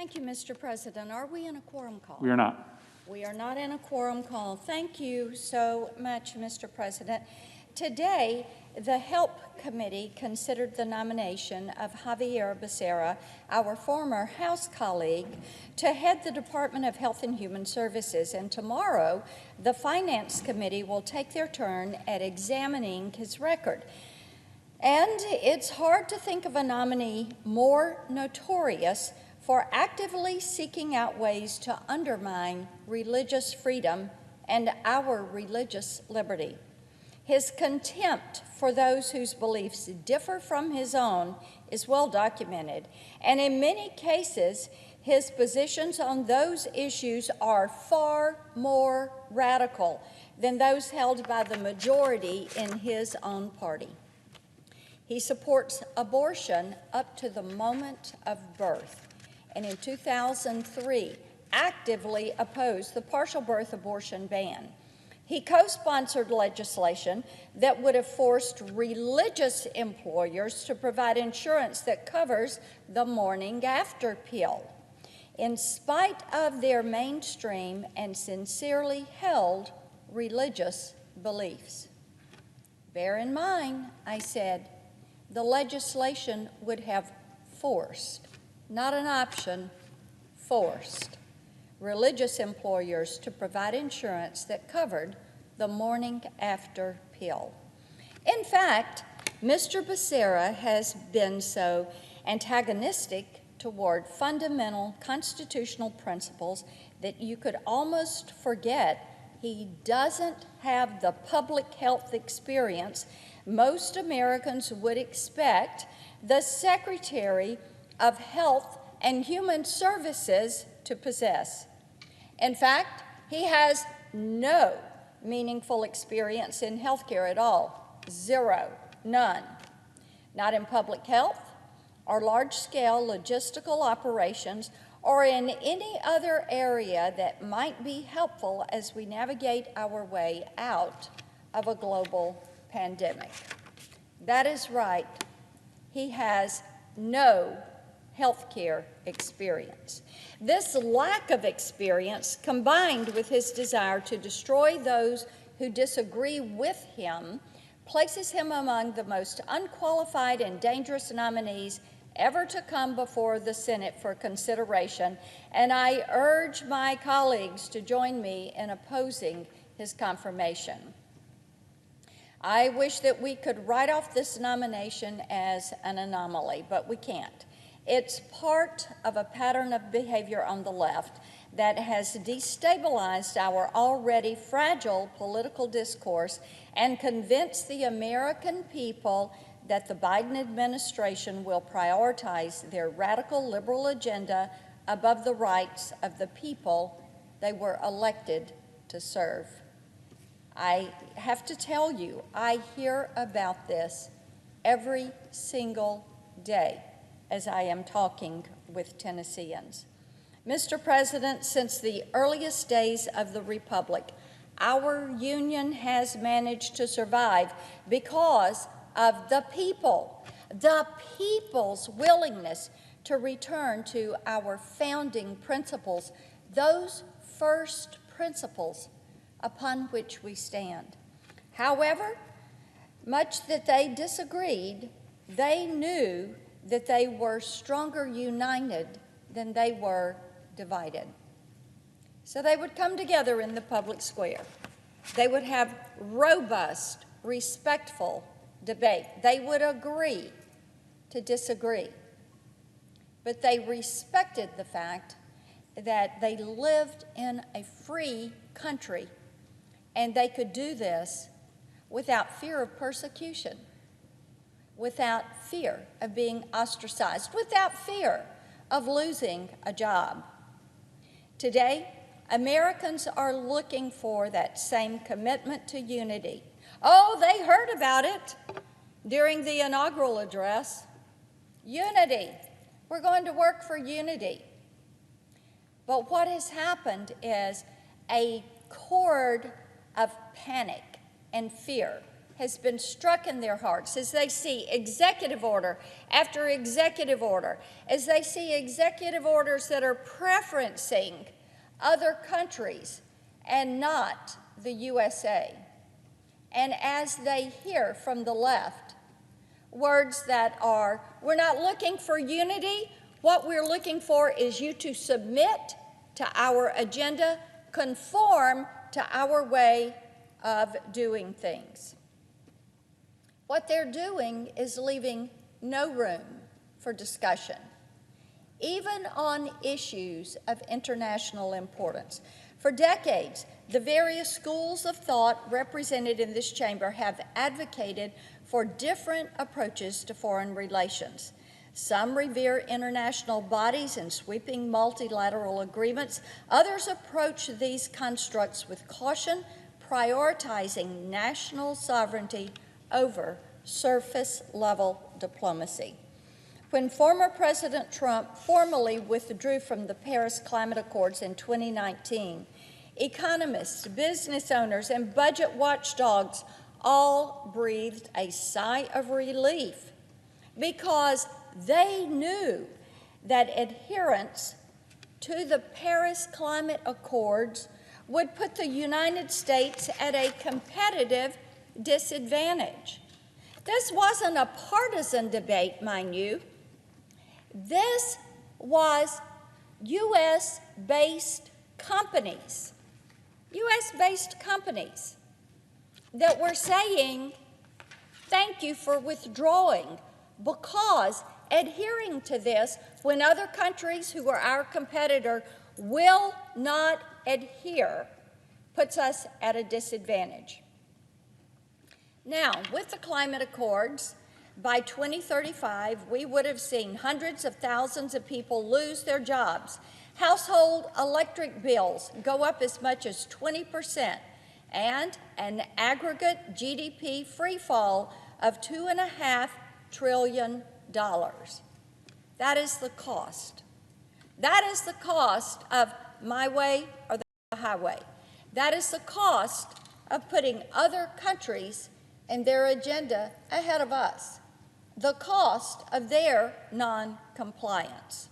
Thank you, Mr. President. Are we in a quorum call? We are not. We are not in a quorum call. Thank you so much, Mr. President. Today, the Help Committee considered the nomination of Xavier Becerra, our former House colleague, to head the Department of Health and Human Services. And tomorrow, the Finance Committee will take their turn at examining his record. And it's hard to think of a nominee more notorious for actively seeking out ways to undermine religious freedom and our religious liberty. His contempt for those whose beliefs differ from his own is well documented, and in many cases, his positions on those issues are far more radical than those held by the majority in his own party. He supports abortion up to the moment of birth, and in 2003, actively opposed the partial birth abortion ban. He co-sponsored legislation that would have forced religious employers to provide insurance that covers the morning after pill, in spite of their mainstream and sincerely held religious beliefs. Bear in mind, I said, the legislation would have forced, not an option, forced religious employers to provide insurance that covered the morning after pill. In fact, Mr. Becerra has been so antagonistic toward fundamental constitutional principles that you could almost forget he doesn't have the public health experience most Americans would expect the Secretary of Health and Human Services to possess. In fact, he has no meaningful experience in healthcare at all. Zero, none. Not in public health or large-scale logistical operations or in any other area that might be helpful as we navigate our way out of a global pandemic. That is right. He has no healthcare experience. This lack of experience, combined with his desire to destroy those who disagree with him, places him among the most unqualified and dangerous nominees ever to come before the Senate for consideration, and I urge my colleagues to join me in opposing his confirmation. I wish that we could write off this nomination as an anomaly, but we can't. It's part of a pattern of behavior on the left that has destabilized our already fragile political discourse and convinced the American people that the Biden administration will prioritize their radical liberal agenda above the rights of the people they were elected to serve. I have to tell you, I hear about this every single day as I am talking with Tennesseans. Mr. President, since the earliest days of the Republic, our union has managed to survive because of the people's willingness to return to our founding principles, those first principles upon which we stand. However much that they disagreed, they knew that they were stronger united than they were divided. So they would come together in the public square. They would have robust, respectful debate. They would agree to disagree. But they respected the fact that they lived in a free country, and they could do this without fear of persecution, without fear of being ostracized, without fear of losing a job. Today, Americans are looking for that same commitment to unity. Oh, they heard about it during the inaugural address. Unity. We're going to work for unity. But what has happened is a chord of panic and fear has been struck in their hearts as they see executive order after executive order, as they see executive orders that are preferencing other countries and not the USA. And as they hear from the left words that are, we're not looking for unity, what we're looking for is you to submit to our agenda, conform to our way of doing things. What they're doing is leaving no room for discussion, even on issues of international importance. For decades, the various schools of thought represented in this chamber have advocated for different approaches to foreign relations. Some revere international bodies and sweeping multilateral agreements. Others approach these constructs with caution, prioritizing national sovereignty over surface-level diplomacy. When former President Trump formally withdrew from the Paris Climate Accords in 2019, economists, business owners, and budget watchdogs all breathed a sigh of relief because they knew that adherence to the Paris Climate Accords would put the United States at a competitive disadvantage. This wasn't a partisan debate, mind you. This was U.S.-based companies that were saying, thank you for withdrawing, because adhering to this when other countries who are our competitor will not adhere puts us at a disadvantage. Now, with the climate accords, by 2035, we would have seen hundreds of thousands of people lose their jobs, household electric bills go up as much as 20%, and an aggregate GDP free fall of $2.5 trillion. That is the cost. That is the cost of my way or the highway. That is the cost of putting other countries and their agenda ahead of us. The cost of their non-compliance.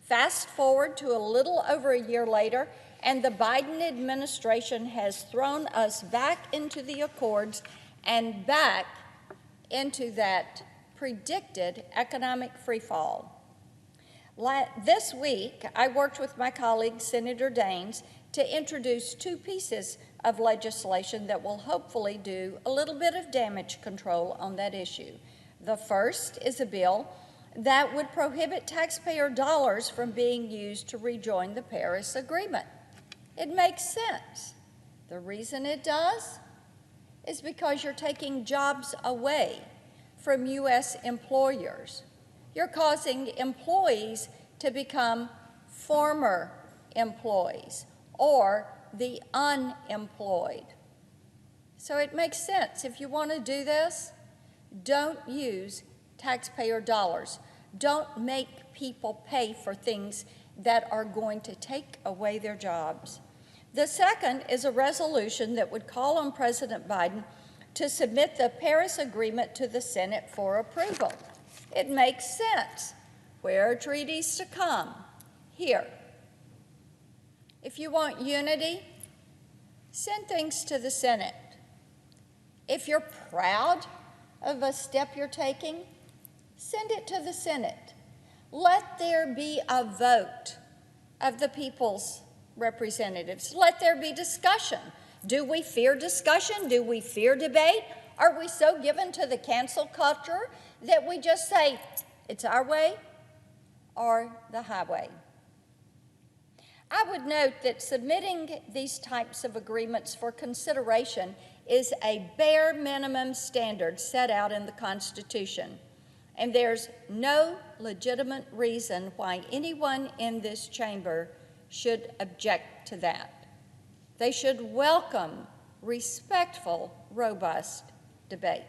Fast forward to a little over a year later, and the Biden administration has thrown us back into the accords and back into that predicted economic freefall. This week, I worked with my colleague, Senator Daines, to introduce two pieces of legislation that will hopefully do a little bit of damage control on that issue. The first is a bill that would prohibit taxpayer dollars from being used to rejoin the Paris Agreement. It makes sense. The reason it does is because you're taking jobs away from U.S. employers. You're causing employees to become former employees or the unemployed. So it makes sense. If you want to do this, don't use taxpayer dollars. Don't make people pay for things that are going to take away their jobs. The second is a resolution that would call on President Biden to submit the Paris Agreement to the Senate for approval. It makes sense. Where are treaties to come? Here. If you want unity, send things to the Senate. If you're proud of a step you're taking, send it to the Senate. Let there be a vote of the people's representatives. Let there be discussion. Do we fear discussion? Do we fear debate? Are we so given to the cancel culture that we just say, it's our way or the highway? I would note that submitting these types of agreements for consideration is a bare minimum standard set out in the Constitution, and there's no legitimate reason why anyone in this chamber should object to that. They should welcome respectful, robust debate.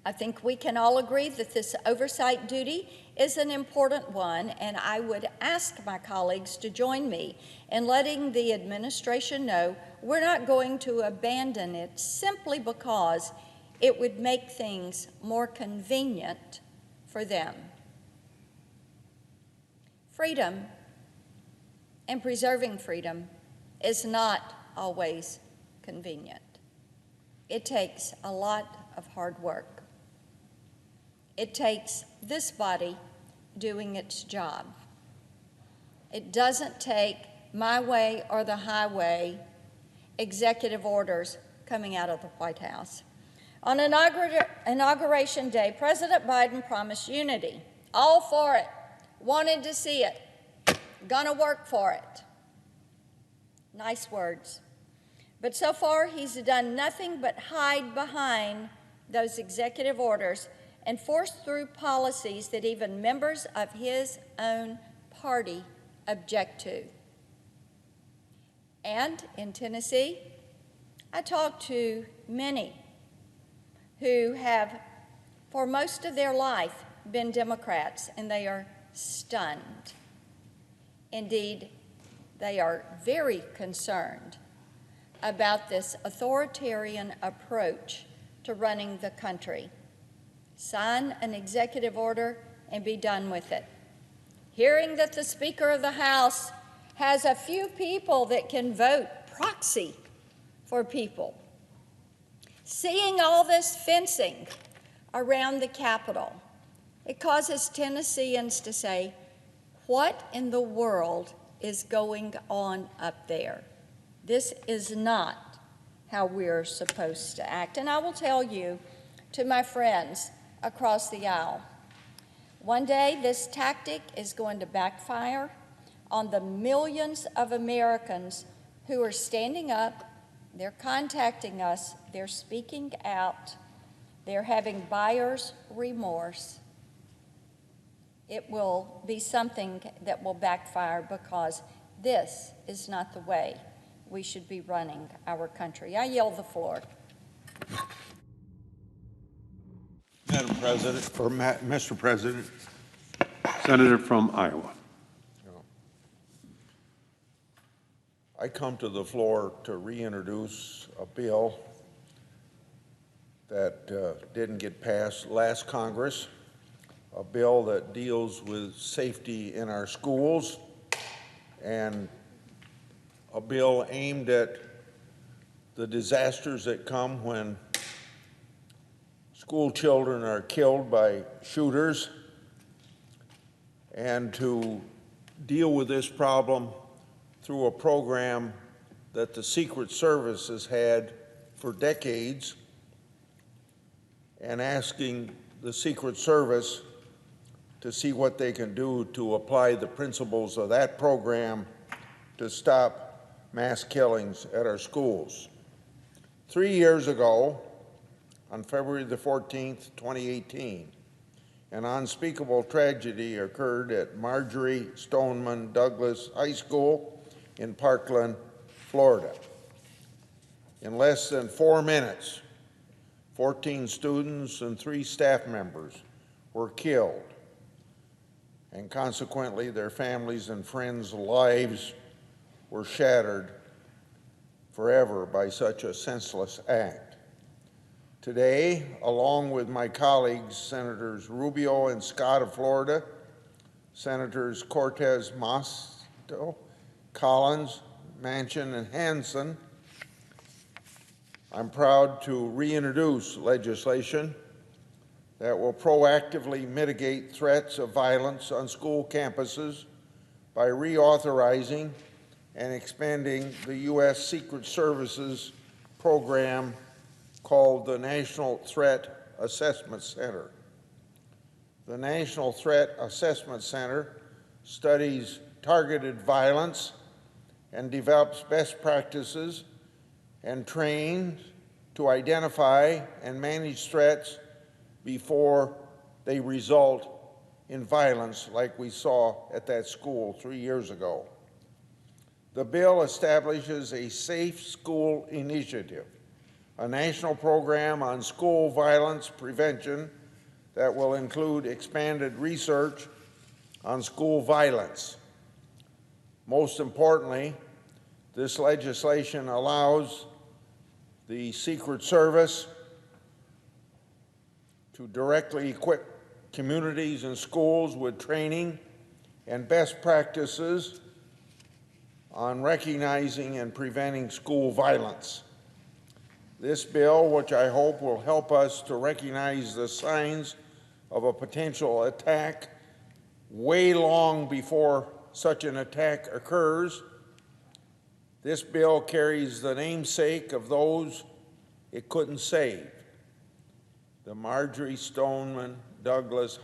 I think we can all agree that this oversight duty is an important one, and I would ask my colleagues to join me in letting the administration know we're not going to abandon it simply because it would make things more convenient for them. Freedom and preserving freedom is not always convenient. It takes a lot of hard work. It takes this body doing its job. It doesn't take my way or the highway executive orders coming out of the White House. On Inauguration Day, President Biden promised unity. All for it. Wanted to see it. Gonna work for it. Nice words. But so far, he's done nothing but hide behind those executive orders and force through policies that even members of his own party object to. And in Tennessee, I talked to many who have, for most of their life, been Democrats, and they are stunned. Indeed, they are very concerned about this authoritarian approach to running the country. Sign an executive order and be done with it. Hearing that the Speaker of the House has a few people that can vote proxy for people. Seeing all this fencing around the Capitol, it causes Tennesseans to say, what in the world is going on up there? This is not how we're supposed to act. And I will tell you, to my friends across the aisle, one day this tactic is going to backfire on the millions of Americans who are standing up, they're contacting us, they're speaking out, they're having buyer's remorse. It will be something that will backfire because this is not the way we should be running our country. I yield the floor. Madam President, or Mr. President. Senator from Iowa. I come to the floor to reintroduce a bill that didn't get passed last Congress, a bill that deals with safety in our schools, and a bill aimed at the disasters that come when school children are killed by shooters, and to deal with this problem through a program that the Secret Service has had for decades, and asking the Secret Service to see what they can do to apply the principles of that program to stop mass killings at our schools. 3 years ago, on February the 14th, 2018, an unspeakable tragedy occurred at Marjorie Stoneman Douglas High School in Parkland, Florida. In less than 4 minutes, 14 students and 3 staff members were killed, and consequently their families and friends' lives were shattered forever by such a senseless act. Today, along with my colleagues, Senators Rubio and Scott of Florida, Senators Cortez Masto, Collins, Manchin, and Hansen, I'm proud to reintroduce legislation that will proactively mitigate threats of violence on school campuses by reauthorizing and expanding the U.S. Secret Service's program called the National Threat Assessment Center. The National Threat Assessment Center studies targeted violence and develops best practices and trains to identify and manage threats before they result in violence like we saw at that school 3 years ago. The bill establishes a Safe School Initiative, a national program on school violence prevention that will include expanded research on school violence. Most importantly, this legislation allows the Secret Service to directly equip communities and schools with training and best practices on recognizing and preventing school violence. This bill, which I hope will help us to recognize the signs of a potential attack way long before such an attack occurs, this bill carries the namesake of those it couldn't save, the Marjorie Stoneman Douglas